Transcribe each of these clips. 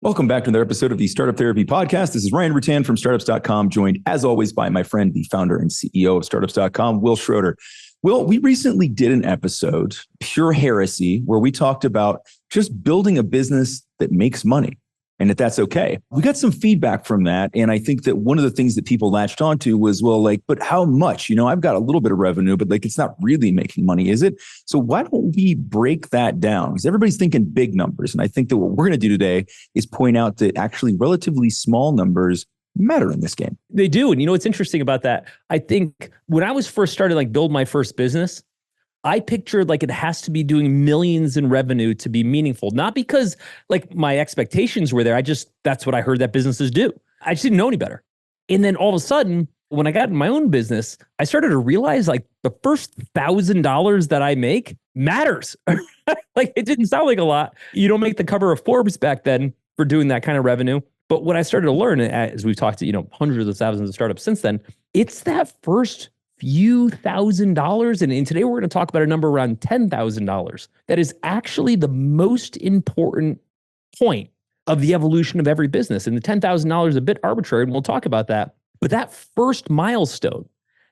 Welcome back to another episode of the Startup Therapy Podcast. This is Ryan Rutan from startups.com, joined as always by my friend, the founder and CEO of startups.com, Wil Schroter. Wil, we recently did an episode, Pure Heresy, where we talked about just building a business that makes money and that's okay. We got some feedback from that. And I think that one of the things that people latched onto was, well, but how much? I've got a little bit of revenue, but it's not really making money, is it? So why don't we break that down? Because everybody's thinking big numbers. And I think that what we're going to do today is point out that actually relatively small numbers matter in this game. They do. And what's interesting about that? I think when I was first started, build my first business, I pictured it has to be doing millions in revenue to be meaningful. Not because my expectations were there. That's what I heard that businesses do. I just didn't know any better. And then all of a sudden, when I got in my own business, I started to realize the first $1,000 that I make matters. It didn't sound like a lot. You don't make the cover of Forbes back then for doing that kind of revenue. But what I started to learn, as we've talked to hundreds of thousands of startups since then, it's that first few $1,000s. And today we're going to talk about a number around $10,000. That is actually the most important point of the evolution of every business. And the $10,000 is a bit arbitrary, and we'll talk about that. But that first milestone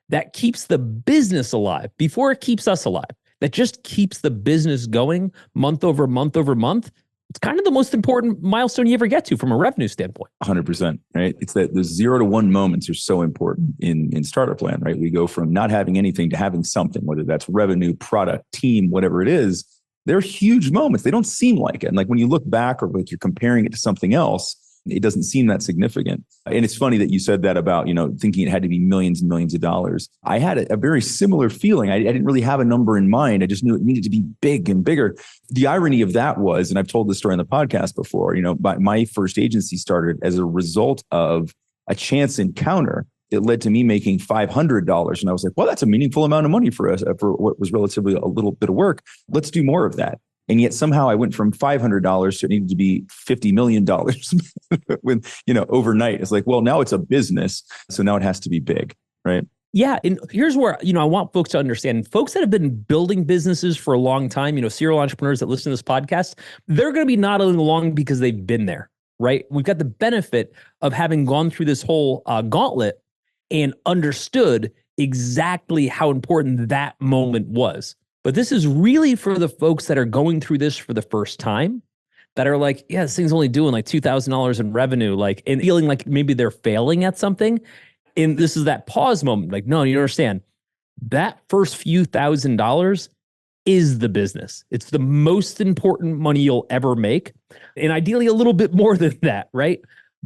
that keeps the business alive before it keeps us alive, that just keeps the business going month over month over month, it's kind of the most important milestone you ever get to from a revenue standpoint. 100%, right? It's that the 0 to 1 moments are so important in startup land, right? We go from not having anything to having something, whether that's revenue, product, team, whatever it is. They're huge moments. They don't seem like it. And when you look back or you're comparing it to something else, it doesn't seem that significant. And it's funny that you said that about, thinking it had to be millions and millions of dollars. I had a very similar feeling. I didn't really have a number in mind. I just knew it needed to be big and bigger. The irony of that was, and I've told this story on the podcast before, my first agency started as a result of a chance encounter that led to me making $500. And I was like, well, that's a meaningful amount of money for us for what was relatively a little bit of work. Let's do more of that. And yet somehow I went from $500 to it needed to be $50 million when, overnight. It's well, now it's a business. So now it has to be big, right? Yeah. And here's where, I want folks to understand, folks that have been building businesses for a long time, serial entrepreneurs that listen to this podcast, they're going to be nodding along because they've been there, right? We've got the benefit of having gone through this whole gauntlet and understood exactly how important that moment was. But this is really for the folks that are going through this for the first time, that are yeah, this thing's only doing $2,000 in revenue, and feeling like maybe they're failing at something. And this is that pause moment. No, you don't understand. That first few $1,000s is the business. It's the most important money you'll ever make. And ideally a little bit more than that, right?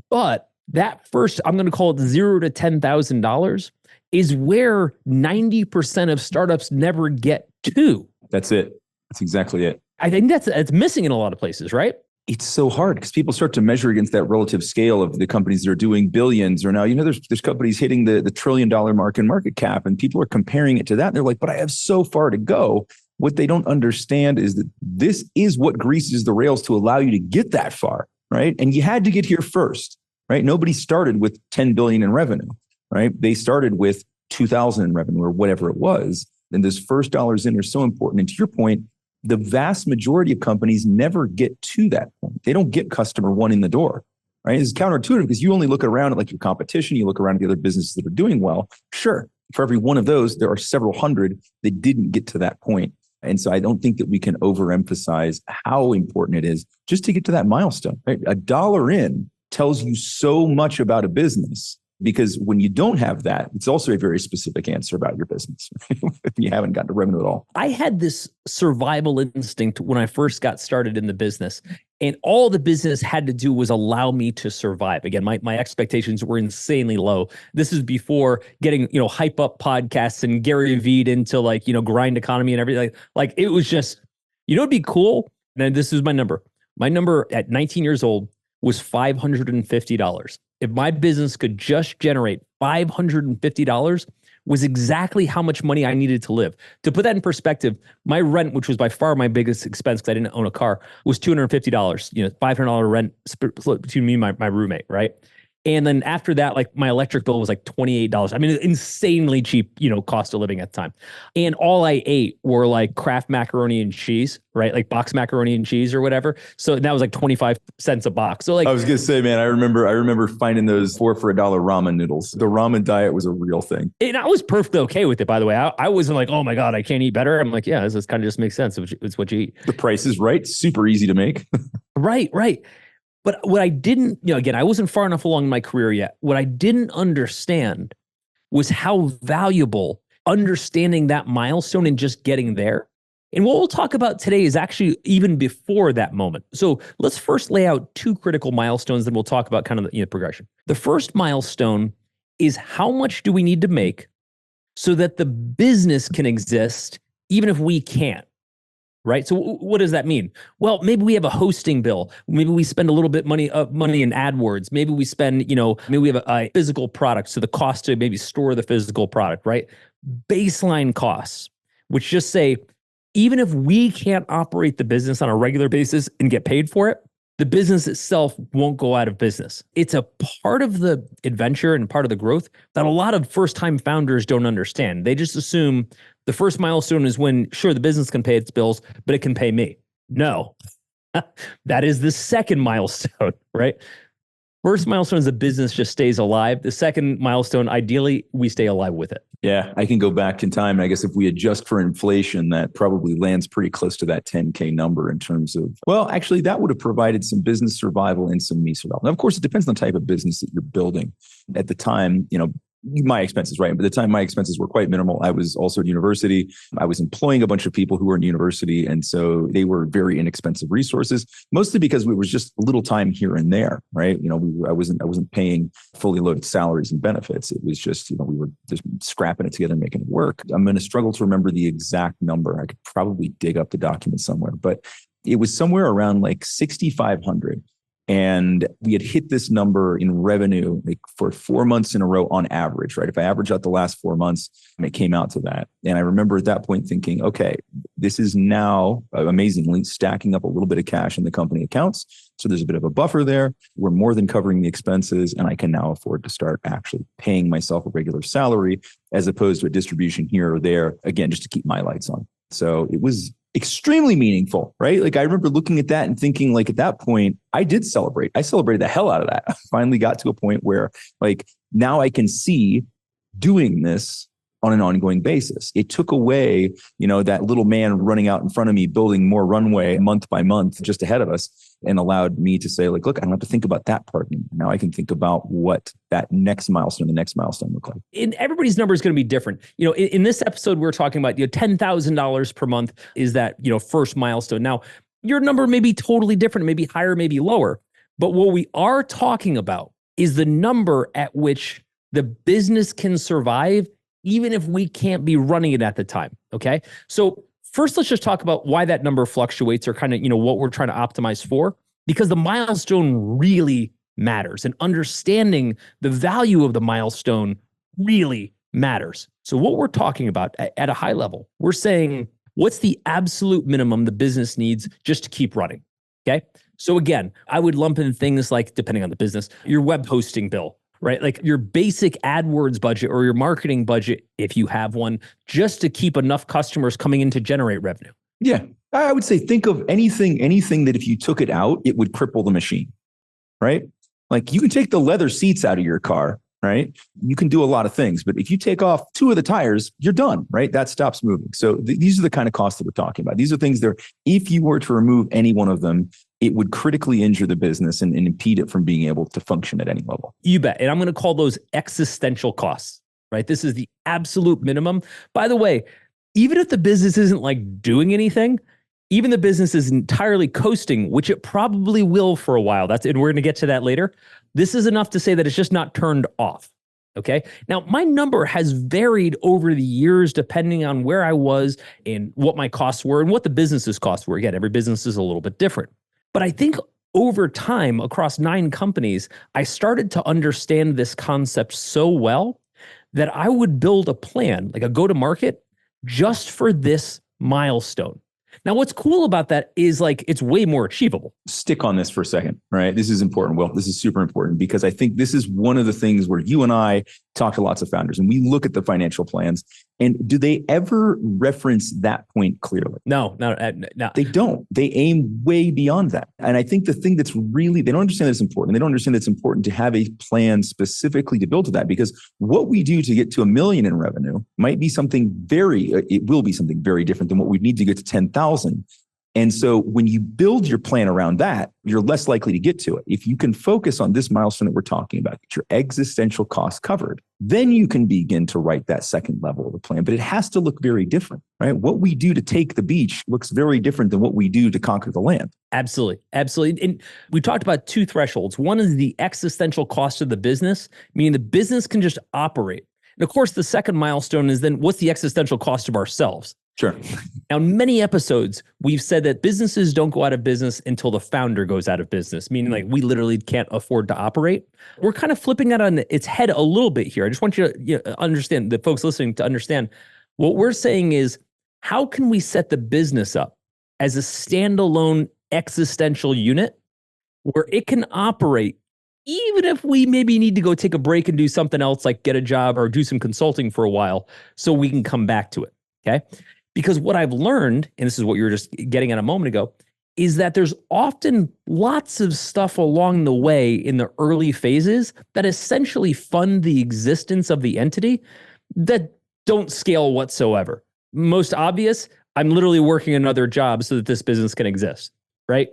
But that first, I'm going to call it $0 to $10,000, is where 90% of startups never get to. That's it. That's exactly it. I think that's missing in a lot of places, right? It's so hard because people start to measure against that relative scale of the companies that are doing billions, or now, there's companies hitting the $1 trillion mark in market cap, and people are comparing it to that. And they're like, but I have so far to go. What they don't understand is that this is what greases the rails to allow you to get that far, right? And you had to get here first, right? Nobody started with 10 billion in revenue, right? They started with 2,000 in revenue or whatever it was. And those first dollars in are so important. And to your point, the vast majority of companies never get to that point. They don't get customer one in the door, right? It's counterintuitive because you only look around at your competition. You look around at the other businesses that are doing well. Sure, for every one of those, there are several hundred that didn't get to that point. And so I don't think that we can overemphasize how important it is just to get to that milestone, right? $1 in tells you so much about a business. Because when you don't have that, it's also a very specific answer about your business. If you haven't gotten to revenue at all. I had this survival instinct when I first got started in the business. And all the business had to do was allow me to survive. Again, my expectations were insanely low. This is before getting, hype up podcasts and Gary Vee into grind economy and everything. It was just, it'd be cool. And this is my number. My number at 19 years old was $550. If my business could just generate $550, was exactly how much money I needed to live. To put that in perspective, my rent, which was by far my biggest expense because I didn't own a car, was $250. $500 rent split between me and my roommate, right? And then after that, like my electric bill was like $28. I mean, insanely cheap, cost of living at the time. And all I ate were like Kraft macaroni and cheese, right? Like box macaroni and cheese or whatever. So that was like 25 cents a box. So like, I was going to say, man, I remember finding those $4 for $1 ramen noodles. The ramen diet was a real thing. And I was perfectly okay with it, by the way. I wasn't like, oh my God, I can't eat better. I'm like, yeah, this kind of just makes sense. It's what you eat. The price is right. Super easy to make. Right. But what I didn't, again, I wasn't far enough along in my career yet. What I didn't understand was how valuable understanding that milestone and just getting there. And what we'll talk about today is actually even before that moment. So let's first lay out two critical milestones, then we'll talk about kind of the progression. The first milestone is how much do we need to make so that the business can exist even if we can't. Right. So what does that mean? Well, maybe we have a hosting bill. Maybe we spend a little bit money in AdWords. Maybe we spend, maybe we have a physical product. So the cost to maybe store the physical product, right? Baseline costs, which just say, even if we can't operate the business on a regular basis and get paid for it, the business itself won't go out of business. It's a part of the adventure and part of the growth that a lot of first-time founders don't understand. They just assume the first milestone is when, sure, the business can pay its bills, but it can pay me. No, that is the second milestone, right? First milestone is the business just stays alive. The second milestone, ideally, we stay alive with it. Yeah, I can go back in time. And I guess if we adjust for inflation, that probably lands pretty close to that 10K number in terms of, well, actually, that would have provided some business survival and some me survival. Now, of course, it depends on the type of business that you're building. At the time, my expenses, right? But at the time, my expenses were quite minimal. I was also at university. I was employing a bunch of people who were in university. And so they were very inexpensive resources, mostly because we was just a little time here and there, right? I wasn't paying fully loaded salaries and benefits. It was just, we were just scrapping it together and making it work. I'm going to struggle to remember the exact number. I could probably dig up the document somewhere, but it was somewhere around like 6,500. And we had hit this number in revenue like for 4 months in a row on average, right? If I average out the last 4 months, it came out to that. And I remember at that point thinking, okay, this is now amazingly stacking up a little bit of cash in the company accounts. So there's a bit of a buffer there. We're more than covering the expenses. And I can now afford to start actually paying myself a regular salary as opposed to a distribution here or there, again, just to keep my lights on. So it was extremely meaningful, right? Like I remember looking at that and thinking like at that point, I did celebrate. I celebrated the hell out of that. I finally got to a point where like now I can see doing this on an ongoing basis. It took away, that little man running out in front of me, building more runway month by month just ahead of us, and allowed me to say like, look, I don't have to think about that part anymore. Now I can think about what the next milestone look like. And everybody's number is going to be different. In this episode, we're talking about, $10,000 per month is that, first milestone. Now your number may be totally different, maybe higher, maybe lower. But what we are talking about is the number at which the business can survive even if we can't be running it at the time, okay? So first, let's just talk about why that number fluctuates or kind of, what we're trying to optimize for, because the milestone really matters and understanding the value of the milestone really matters. So what we're talking about at a high level, we're saying, what's the absolute minimum the business needs just to keep running, okay? So again, I would lump in things like, depending on the business, your web hosting bill, right? Like your basic AdWords budget or your marketing budget, if you have one, just to keep enough customers coming in to generate revenue. Yeah. I would say think of anything that if you took it out, it would cripple the machine, right? Like you can take the leather seats out of your car, right? You can do a lot of things, but if you take off 2 of the tires, you're done, right? That stops moving. So these are the kind of costs that we're talking about. These are things that if you were to remove any one of them, it would critically injure the business and impede it from being able to function at any level. You bet. And I'm going to call those existential costs, right? This is the absolute minimum. By the way, even if the business isn't like doing anything, even the business is entirely coasting, which it probably will for a while. And we're going to get to that later. This is enough to say that it's just not turned off. Okay. Now, my number has varied over the years depending on where I was and what my costs were and what the business's costs were. Again, every business is a little bit different. But I think over time, across 9 companies, I started to understand this concept so well that I would build a plan, like a go-to-market, just for this milestone. Now, what's cool about that is like, it's way more achievable. Stick on this for a second, right? This is important. Well, this is super important because I think this is one of the things where you and I talk to lots of founders and we look at the financial plans. And do they ever reference that point clearly? No. They don't. They aim way beyond that. And I think the thing that's really, they don't understand that it's important. They don't understand that it's important to have a plan specifically to build to that, because what we do to get to $1 million in revenue might be something it will be something very different than what we need to get to 10,000. And so when you build your plan around that, you're less likely to get to it. If you can focus on this milestone that we're talking about, get your existential costs covered, then you can begin to write that second level of the plan. But it has to look very different, right? What we do to take the beach looks very different than what we do to conquer the land. Absolutely. And we talked about two thresholds. One is the existential cost of the business, meaning the business can just operate. And of course, the second milestone is then what's the existential cost of ourselves? Sure. Now, in many episodes, we've said that businesses don't go out of business until the founder goes out of business, meaning like we literally can't afford to operate. We're kind of flipping that on its head a little bit here. I just want you to understand, the folks listening to understand, what we're saying is, how can we set the business up as a standalone existential unit where it can operate even if we maybe need to go take a break and do something else, like get a job or do some consulting for a while, so we can come back to it, okay? Because what I've learned, and this is what you were just getting at a moment ago, is that there's often lots of stuff along the way in the early phases that essentially fund the existence of the entity that don't scale whatsoever. Most obvious, I'm literally working another job so that this business can exist, right?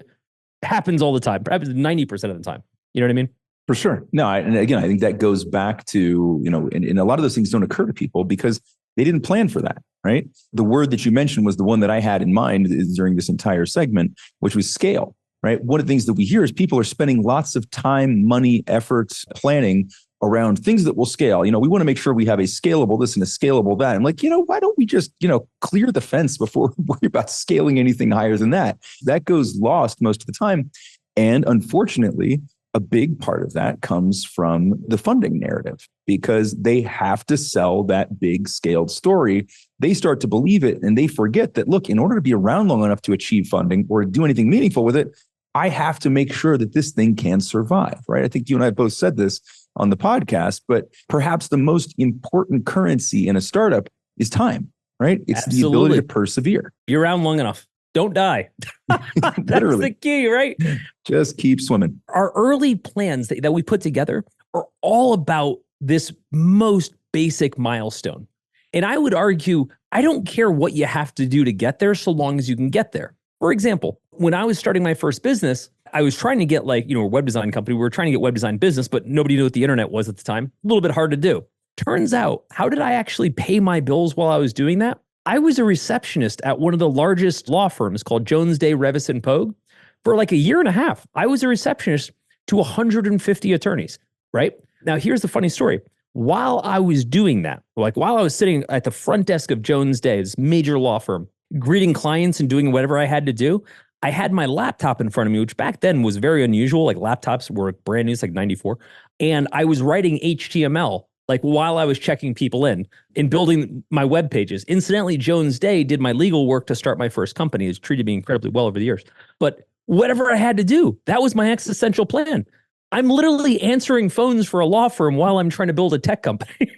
Happens all the time, perhaps 90% of the time. You know what I mean? For sure. No, and again, I think that goes back to, and a lot of those things don't occur to people because they didn't plan for that, right? The word that you mentioned was the one that I had in mind during this entire segment, which was scale, right? One of the things that we hear is people are spending lots of time, money, efforts, planning around things that will scale. We want to make sure we have a scalable this and a scalable that. I'm like, why don't we just, clear the fence before we worry about scaling anything higher than that? That goes lost most of the time. And unfortunately, a big part of that comes from the funding narrative, because they have to sell that big scaled story. They start to believe it and they forget that, look, in order to be around long enough to achieve funding or do anything meaningful with it, I have to make sure that this thing can survive, right? I think you and I both said this on the podcast, but perhaps the most important currency in a startup is time, right? It's Absolutely. The ability to persevere. Be around long enough. Don't die. That's the key, right? Just keep swimming. Our early plans that we put together are all about this most basic milestone. And I would argue, I don't care what you have to do to get there, so long as you can get there. For example, when I was starting my first business, I was trying to get a web design company. We were trying to get web design business, but nobody knew what the internet was at the time. A little bit hard to do. Turns out, how did I actually pay my bills while I was doing that? I was a receptionist at one of the largest law firms called Jones Day, Revis and Pogue for like a year and a half. I was a receptionist to 150 attorneys, right? Now, here's the funny story. While I was doing that, while I was sitting at the front desk of Jones Day, this major law firm, greeting clients and doing whatever I had to do, I had my laptop in front of me, which back then was very unusual. Like laptops were brand new, it's like 94. And I was writing HTML while I was checking people in and building my web pages. Incidentally, Jones Day did my legal work to start my first company. It's treated me incredibly well over the years. But whatever I had to do, that was my existential plan. I'm literally answering phones for a law firm while I'm trying to build a tech company.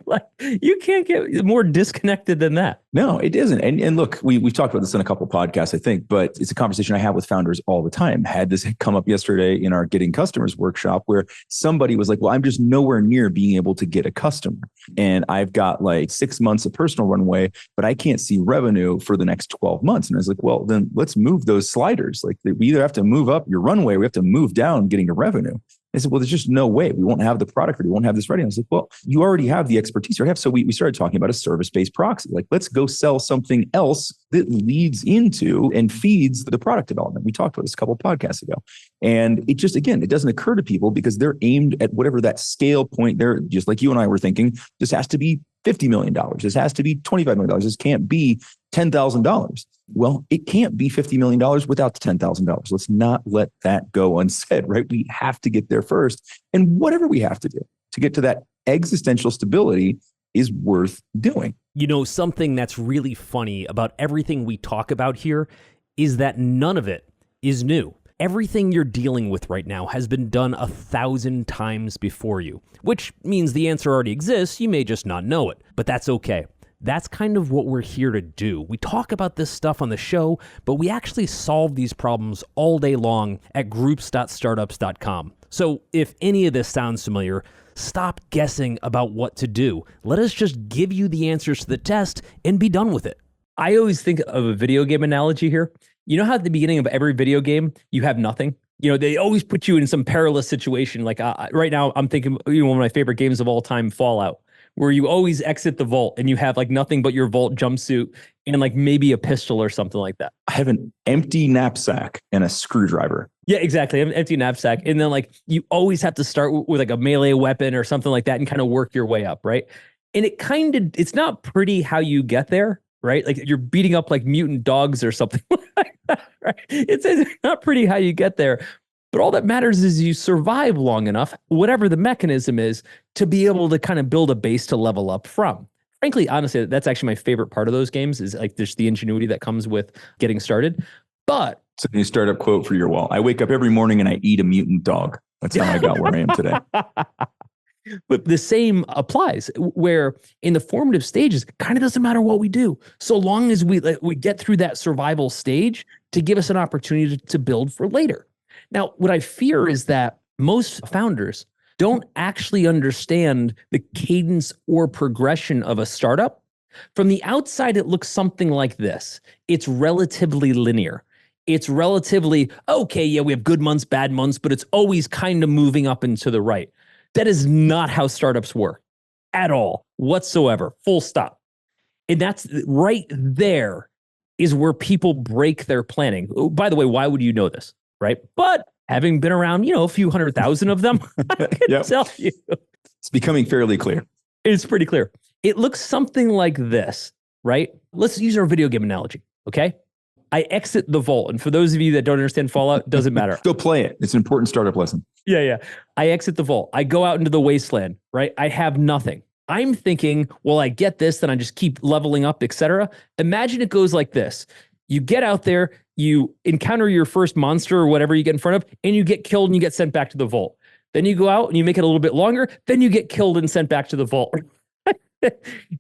Right? You can't get more disconnected than that. No, it isn't. And look, we've talked about this in a couple of podcasts, I think, but it's a conversation I have with founders all the time. Had this come up yesterday in our Getting Customers workshop where somebody was like, well, I'm just nowhere near being able to get a customer. And I've got 6 months of personal runway, but I can't see revenue for the next 12 months. And I was like, well, then let's move those sliders. We either have to move up your runway, or we have to move down getting to revenue. I said, well, there's just no way. We won't have the product ready. We won't have this ready. I was like, well, you already have the expertise. So we started talking about a service-based proxy. Let's go sell something else that leads into and feeds the product development. We talked about this a couple of podcasts ago. And it just, again, it doesn't occur to people because they're aimed at whatever that scale point there, just like you and I were thinking, this has to be $50 million. This has to be $25 million. This can't be $10,000. Well, it can't be $50 million without the $10,000. Let's not let that go unsaid, right? We have to get there first. And whatever we have to do to get to that existential stability is worth doing. You know, something that's really funny about everything we talk about here is that none of it is new. Everything you're dealing with right now has been done 1,000 times before you, which means the answer already exists. You may just not know it, but that's okay. That's kind of what we're here to do. We talk about this stuff on the show, but we actually solve these problems all day long at groups.startups.com. So if any of this sounds familiar, stop guessing about what to do. Let us just give you the answers to the test and be done with it. I always think of a video game analogy here. You know how at the beginning of every video game, you have nothing? You know, they always put you in some perilous situation. Like right now, I'm thinking, one of my favorite games of all time, Fallout, where you always exit the vault and you have like nothing but your vault jumpsuit and like maybe a pistol or something like that. I have an empty knapsack and a screwdriver. Yeah, exactly. I have an empty knapsack. And then like you always have to start with like a melee weapon or something like that and kind of work your way up, right? And it's not pretty how you get there, right? Like you're beating up like mutant dogs or something like that, right? It's not pretty how you get there. But all that matters is you survive long enough, whatever the mechanism is, to be able to kind of build a base to level up from. Frankly, honestly, that's actually my favorite part of those games is like there's the ingenuity that comes with getting started. But it's a new startup quote for your wall. I wake up every morning and I eat a mutant dog. That's how I got where I am today. But the same applies where in the formative stages, it kind of doesn't matter what we do. So long as we get through that survival stage to give us an opportunity to build for later. Now, what I fear is that most founders don't actually understand the cadence or progression of a startup. From the outside, it looks something like this. It's relatively linear. It's relatively, okay, yeah, we have good months, bad months, but it's always kind of moving up and to the right. That is not how startups work at all, whatsoever, full stop. And that's right there is where people break their planning. Oh, by the way, why would you know this? Right. But having been around, a few 100,000 of them, I can tell you. It's becoming fairly clear. It's pretty clear. It looks something like this, right? Let's use our video game analogy. Okay. I exit the vault. And for those of you that don't understand Fallout, it doesn't matter. Go play it. It's an important startup lesson. Yeah. I exit the vault. I go out into the wasteland, right? I have nothing. I'm thinking, well, I get this, then I just keep leveling up, etc. Imagine it goes like this. You get out there, you encounter your first monster or whatever you get in front of, and you get killed and you get sent back to the vault. Then you go out and you make it a little bit longer, then you get killed and sent back to the vault.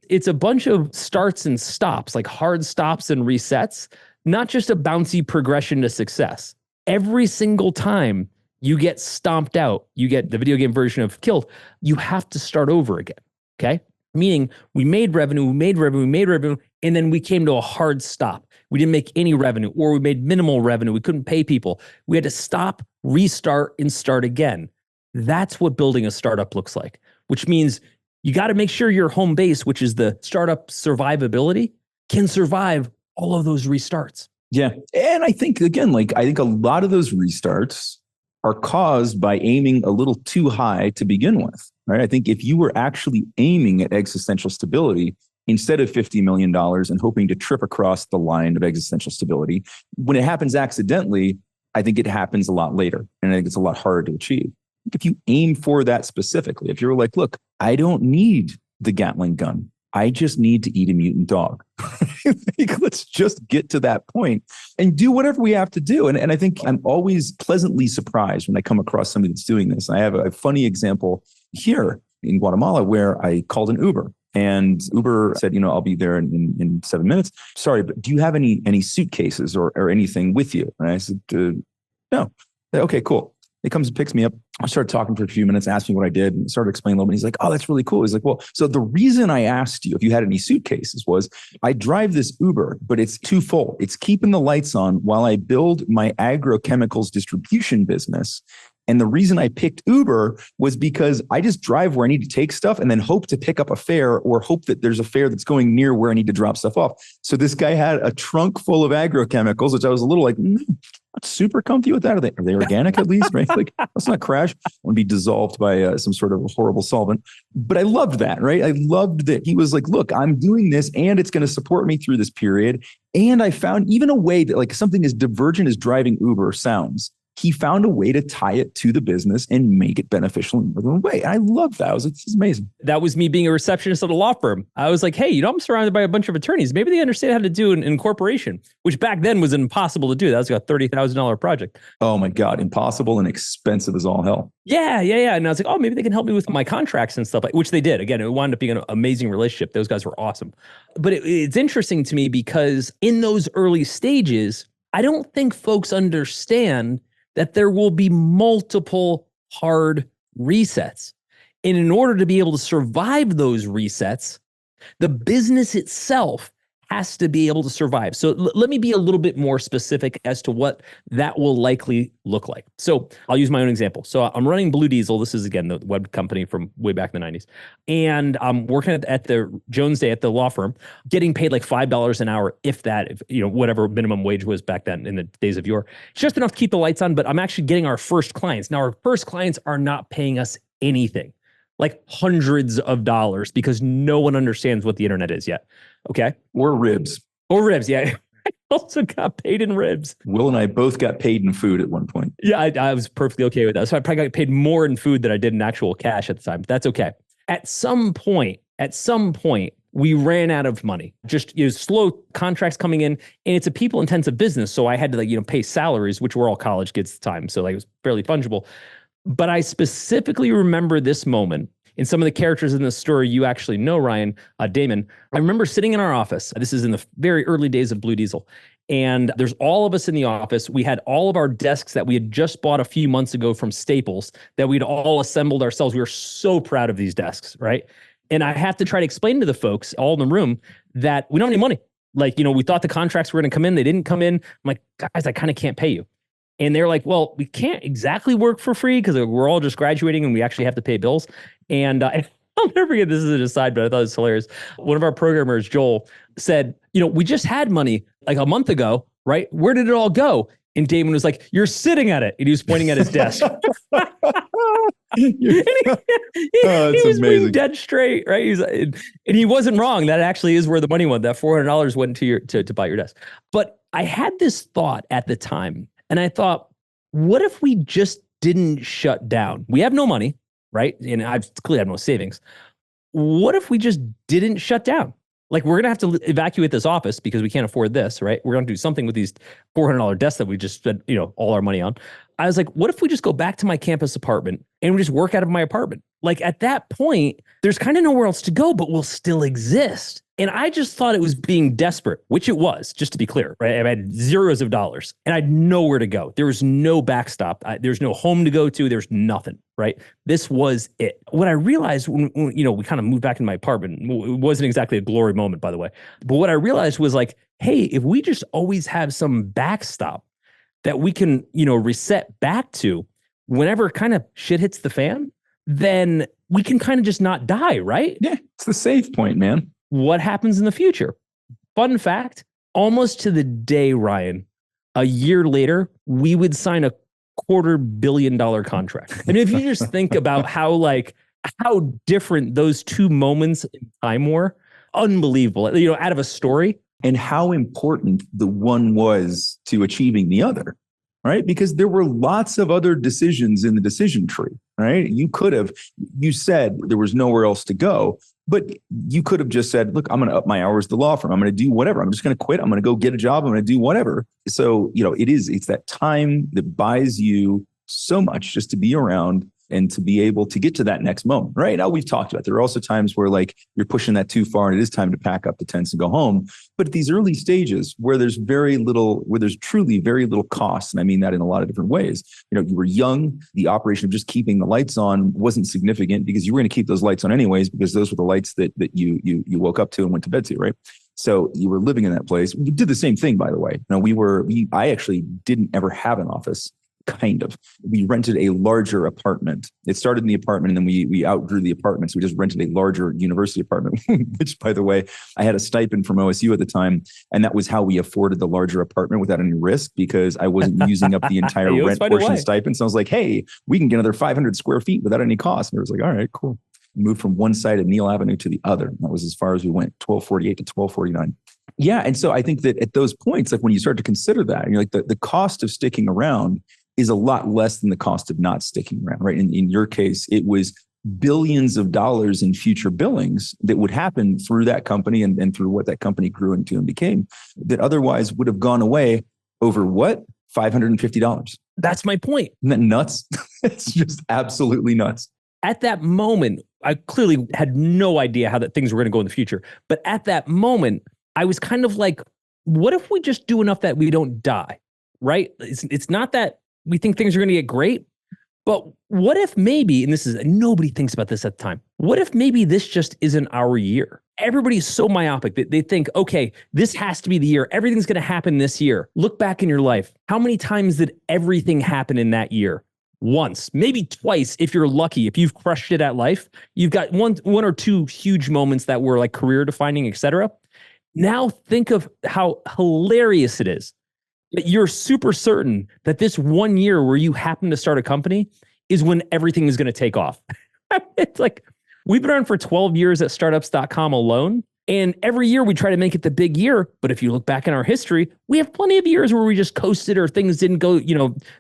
It's a bunch of starts and stops, like hard stops and resets, not just a bouncy progression to success. Every single time you get stomped out, you get the video game version of killed, you have to start over again, okay? Meaning we made revenue, and then we came to a hard stop. We didn't make any revenue, or we made minimal revenue. We couldn't pay people. We had to stop, restart, and start again. That's what building a startup looks like, which means you got to make sure your home base, which is the startup survivability, can survive all of those restarts. Yeah. And I think, again, I think a lot of those restarts are caused by aiming a little too high to begin with, right? I think if you were actually aiming at existential stability instead of $50 million and hoping to trip across the line of existential stability, when it happens accidentally, I think it happens a lot later. And I think it's a lot harder to achieve. If you aim for that specifically, if you're like, look, I don't need the Gatling gun. I just need to eat a mutant dog. Let's just get to that point and do whatever we have to do. And I think I'm always pleasantly surprised when I come across somebody that's doing this. I have a funny example here in Guatemala where I called an Uber. And Uber said, I'll be there in 7 minutes. Sorry, but do you have any suitcases or anything with you? And I said, no. Okay, cool. He comes and picks me up. I started talking for a few minutes, asked me what I did, and started explaining a little bit. He's like, oh, that's really cool. He's like, well, so the reason I asked you if you had any suitcases was I drive this Uber, but it's too full. It's keeping the lights on while I build my agrochemicals distribution business. And the reason I picked Uber was because I just drive where I need to take stuff and then hope to pick up a fare or hope that there's a fare that's going near where I need to drop stuff off. So this guy had a trunk full of agrochemicals, which I was a little like, not super comfy with that. Are they organic at least, right? Like, let's not crash. I want to be dissolved by some sort of horrible solvent. But I loved that, right? I loved that he was like, look, I'm doing this and it's going to support me through this period. And I found even a way that something as divergent as driving Uber sounds, he found a way to tie it to the business and make it beneficial in more than one way. And I love that. I was like, this is amazing. That was me being a receptionist at a law firm. I was like, hey, I'm surrounded by a bunch of attorneys. Maybe they understand how to do an incorporation, which back then was impossible to do. That was like a $30,000 project. Oh my God, impossible and expensive as all hell. Yeah. And I was like, oh, maybe they can help me with my contracts and stuff, which they did. Again, it wound up being an amazing relationship. Those guys were awesome. But it's interesting to me because in those early stages, I don't think folks understand that there will be multiple hard resets. And in order to be able to survive those resets, the business itself has to be able to survive. So let me be a little bit more specific as to what that will likely look like. So I'll use my own example. So I'm running Blue Diesel. This is, again, the web company from way back in the 90s. And I'm working at the Jones Day at the law firm, getting paid like $5 an hour, if whatever minimum wage was back then in the days of yore. It's just enough to keep the lights on, but I'm actually getting our first clients. Now, our first clients are not paying us anything, like hundreds of dollars, because no one understands what the internet is yet. Okay. Or ribs. Yeah. I also got paid in ribs. Wil and I both got paid in food at one point. Yeah, I was perfectly okay with that. So I probably got paid more in food than I did in actual cash at the time. But that's okay. At some point, we ran out of money. Just slow contracts coming in, and it's a people-intensive business. So I had to pay salaries, which were all college kids at the time. So it was fairly fungible. But I specifically remember this moment. And some of the characters in the story you actually know, Ryan, Damon. I remember sitting in our office. This is in the very early days of Blue Diesel. And there's all of us in the office. We had all of our desks that we had just bought a few months ago from Staples that we'd all assembled ourselves. We were so proud of these desks, right? And I have to try to explain to the folks all in the room that we don't have any money. We thought the contracts were going to come in. They didn't come in. I'm like, guys, I kind of can't pay you. And they're like, well, we can't exactly work for free because we're all just graduating and we actually have to pay bills. And I'll never forget, this is an aside, but I thought it was hilarious. One of our programmers, Joel, said, we just had money like a month ago, right? Where did it all go? And Damon was like, you're sitting at it. And he was pointing at his desk. He was being dead straight, right? And he wasn't wrong. That actually is where the money went. That $400 went to buy your desk. But I had this thought at the time. And I thought, what if we just didn't shut down? We have no money, right? And I've clearly have no savings. What if we just didn't shut down? We're going to have to evacuate this office because we can't afford this, right? We're going to do something with these $400 desks that we just spent, all our money on. I was like, what if we just go back to my campus apartment and we just work out of my apartment? At that point, there's kind of nowhere else to go, but we'll still exist. And I just thought it was being desperate, which it was, just to be clear, right? I had zeros of dollars and I had nowhere to go. There was no backstop. There's no home to go to. There's nothing, right? This was it. What I realized when we kind of moved back in my apartment, it wasn't exactly a glory moment, by the way. But what I realized was hey, if we just always have some backstop that we can, reset back to whenever kind of shit hits the fan, then we can kind of just not die, right? Yeah, it's the safe point, man. What happens in the future? Fun fact, almost to the day, Ryan, a year later, we would sign a $250 million contract. And if you just think about how different those two moments in time were, unbelievable, out of a story. And how important the one was to achieving the other, right? Because there were lots of other decisions in the decision tree, right? You said there was nowhere else to go, but you could have just said, look, I'm going to up my hours at the law firm. I'm going to do whatever. I'm just going to quit. I'm going to go get a job. I'm going to do whatever. So, it's that time that buys you so much just to be around and to be able to get to that next moment, right? Now, we've talked about, there are also times where you're pushing that too far and it is time to pack up the tents and go home. But at these early stages where there's truly very little cost, and I mean that in a lot of different ways, you were young, the operation of just keeping the lights on wasn't significant because you were going to keep those lights on anyways, because those were the lights that you woke up to and went to bed to, right? So you were living in that place. We did the same thing, by the way. I actually didn't ever have an office. Kind of. We rented a larger apartment. It started in the apartment and then we outgrew the apartment. So we just rented a larger university apartment, which, by the way, I had a stipend from OSU at the time. And that was how we afforded the larger apartment without any risk because I wasn't using up the entire rent portion of stipend. So I was like, hey, we can get another 500 square feet without any cost. And it was like, all right, cool. We moved from one side of Neal Avenue to the other. That was as far as we went, 1248 to 1249. Yeah. And so I think that at those points, when you start to consider that, and you're like the cost of sticking around is a lot less than the cost of not sticking around, right? In your case, it was billions of dollars in future billings that would happen through that company and through what that company grew into and became that otherwise would have gone away over what? $550. That's my point. Isn't that nuts? It's just absolutely nuts. At that moment, I clearly had no idea how that things were going to go in the future. But at that moment, I was kind of like, what if we just do enough that we don't die, right? It's not that we think things are going to get great, but what if maybe, and nobody thinks about this at the time, what if maybe this just isn't our year? Everybody's so myopic that they think, okay, this has to be the year. Everything's going to happen this year. Look back in your life. How many times did everything happen in that year? Once, maybe twice, if you're lucky. If you've crushed it at life, you've got one or two huge moments that were like career defining, etc. Now think of how hilarious it is that you're super certain that this 1 year where you happen to start a company is when everything is going to take off. It's like we've been around for 12 years at startups.com alone. And every year we try to make it the big year. But if you look back in our history, we have plenty of years where we just coasted or things didn't go,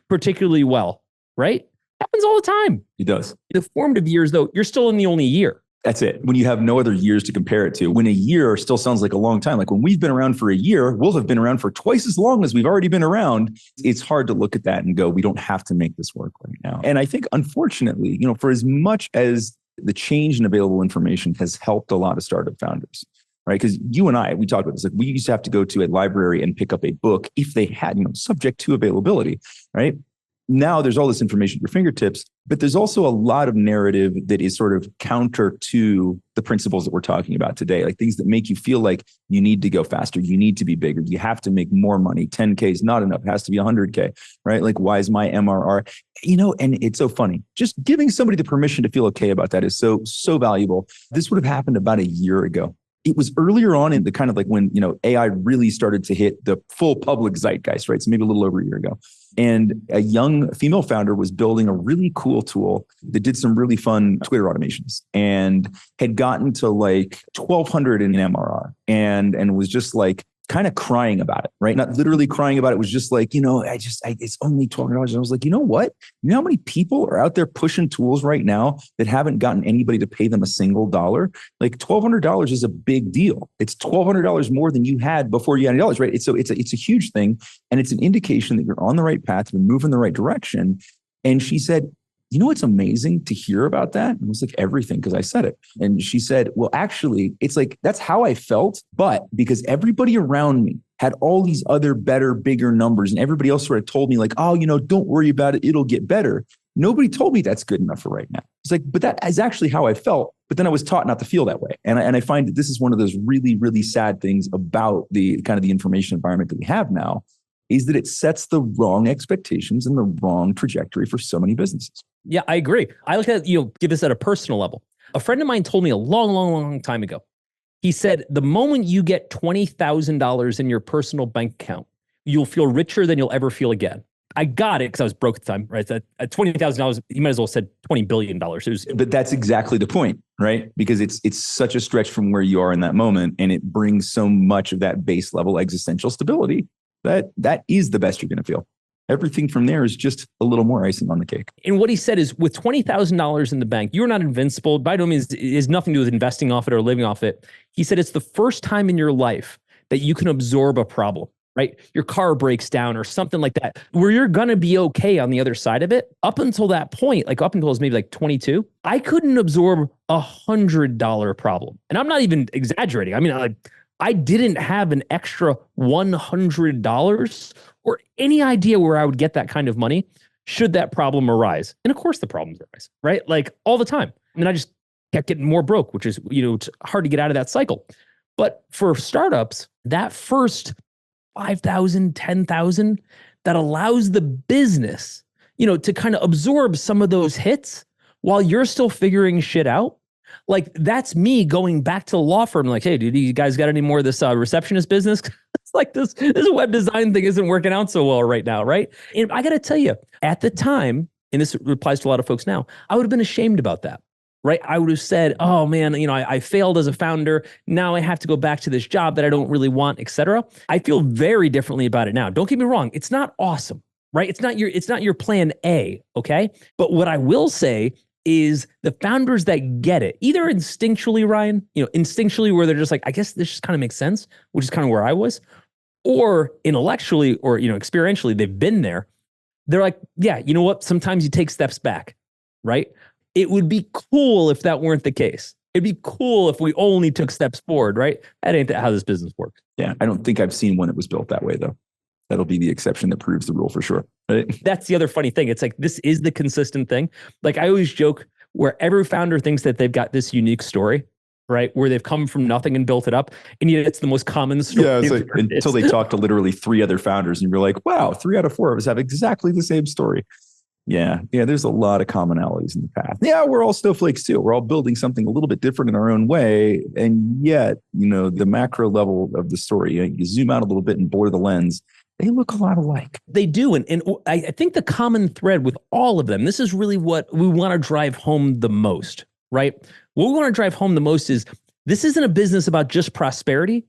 particularly well. Right? Happens all the time. It does. The formative years, though, you're still in the only year. That's it. When you have no other years to compare it to, when a year still sounds like a long time, like when we've been around for a year, we'll have been around for twice as long as we've already been around. It's hard to look at that and go, we don't have to make this work right now. And I think, unfortunately, for as much as the change in available information has helped a lot of startup founders, right? Because you and I, we talked about this, like we used to have to go to a library and pick up a book if they had, subject to availability, right? Now there's all this information at your fingertips, but there's also a lot of narrative that is sort of counter to the principles that we're talking about today, like things that make you feel like you need to go faster, you need to be bigger, you have to make more money. 10K is not enough, it has to be 100K, right? Like, why is my MRR? And it's so funny. Just giving somebody the permission to feel okay about that is so valuable. This would have happened about a year ago. It was earlier on in the kind of like when, AI really started to hit the full public zeitgeist, right? So maybe a little over a year ago. And a young female founder was building a really cool tool that did some really fun Twitter automations and had gotten to like 1,200 in MRR and was just like kind of crying about it, right? Not literally crying about it. Was just like, it's only $1,200. And I was like, you know what? You know how many people are out there pushing tools right now that haven't gotten anybody to pay them a single dollar? Like $1,200 is a big deal. It's $1,200 more than you had before you had any dollars, right? It's a huge thing. And it's an indication that you're on the right path, you're moving in the right direction. And she said, what's amazing to hear about that? And it was like everything, because I said it. And she said, well, actually, it's like, that's how I felt. But because everybody around me had all these other better, bigger numbers, and everybody else sort of told me like, oh, don't worry about it, it'll get better. Nobody told me that's good enough for right now. It's like, but that is actually how I felt. But then I was taught not to feel that way. And I find that this is one of those really, really sad things about the kind of the information environment that we have now, is that it sets the wrong expectations and the wrong trajectory for so many businesses. Yeah, I agree. I look at, give this at a personal level. A friend of mine told me a long time ago. He said, the moment you get $20,000 in your personal bank account, you'll feel richer than you'll ever feel again. I got it because I was broke at the time, right? At $20,000, you might as well have said $20 billion. But that's exactly the point, right? Because it's such a stretch from where you are in that moment, and it brings so much of that base level existential stability that is the best you're going to feel. Everything from there is just a little more icing on the cake. And what he said is, with $20,000 in the bank, you're not invincible. By no means, it has nothing to do with investing off it or living off it. He said it's the first time in your life that you can absorb a problem, right? Your car breaks down or something like that, where you're going to be okay on the other side of it. Up until that point, like up until I was maybe like 22, I couldn't absorb $100 problem. And I'm not even exaggerating. I mean, I didn't have an extra $100 or any idea where I would get that kind of money should that problem arise. And of course the problems arise, right? Like all the time. And then I just kept getting more broke, which is, it's hard to get out of that cycle. But for startups, that first 5,000, 10,000, that allows the business, to kind of absorb some of those hits while you're still figuring shit out. Like, that's me going back to the law firm. Like, hey, dude, you guys got any more of this receptionist business? It's like this web design thing isn't working out so well right now, right? And I got to tell you, at the time, and this applies to a lot of folks now, I would have been ashamed about that, right? I would have said, oh man, I failed as a founder. Now I have to go back to this job that I don't really want, et cetera. I feel very differently about it now. Don't get me wrong. It's not awesome. right? It's not your plan A, okay? But what I will say is the founders that get it, either instinctually, Ryan, instinctually where they're just like, I guess this just kind of makes sense, which is kind of where I was, or intellectually or, experientially, they've been there. They're like, yeah, you know what? Sometimes you take steps back, right? It would be cool if that weren't the case. It'd be cool if we only took steps forward, right? That ain't how this business works. Yeah, I don't think I've seen one that was built that way, though. That'll be the exception that proves the rule for sure, right? That's the other funny thing. It's like, this is the consistent thing. Like I always joke where every founder thinks that they've got this unique story, right? Where they've come from nothing and built it up. And yet it's the most common story. Yeah, it's like, until they talk to literally 3 other founders and you're like, wow, 3 out of 4 of us have exactly the same story. Yeah, there's a lot of commonalities in the path. Yeah, we're all snowflakes too. We're all building something a little bit different in our own way. And yet, the macro level of the story, you zoom out a little bit and blur the lens, they look a lot alike. They do. And I think the common thread with all of them, this is really what we want to drive home the most, right? What we want to drive home the most is this isn't a business about just prosperity.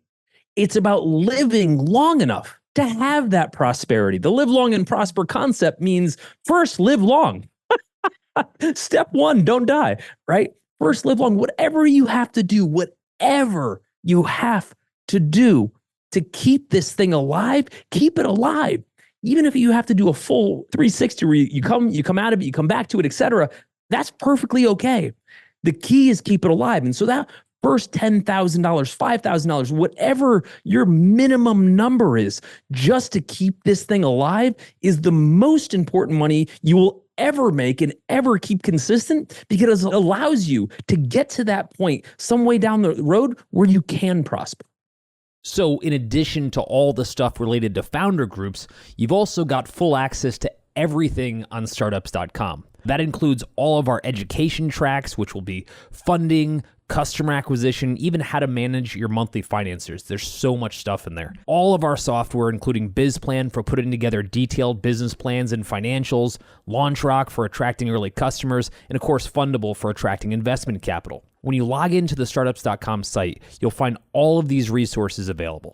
It's about living long enough to have that prosperity. The live long and prosper concept means first, live long. Step 1, don't die, right? First, live long. Whatever you have to do to keep this thing alive, keep it alive. Even if you have to do a full 360 where you come out of it, you come back to it, etc. That's perfectly okay. The key is keep it alive. And so that first $10,000, $5,000, whatever your minimum number is, just to keep this thing alive is the most important money you will ever make and ever keep consistent, because it allows you to get to that point some way down the road where you can prosper. So in addition to all the stuff related to founder groups, you've also got full access to everything on startups.com. That includes all of our education tracks, which will be funding, customer acquisition, even how to manage your monthly financiers. There's so much stuff in there. All of our software, including BizPlan for putting together detailed business plans and financials, LaunchRock for attracting early customers, and of course, Fundable for attracting investment capital. When you log into the startups.com site, you'll find all of these resources available.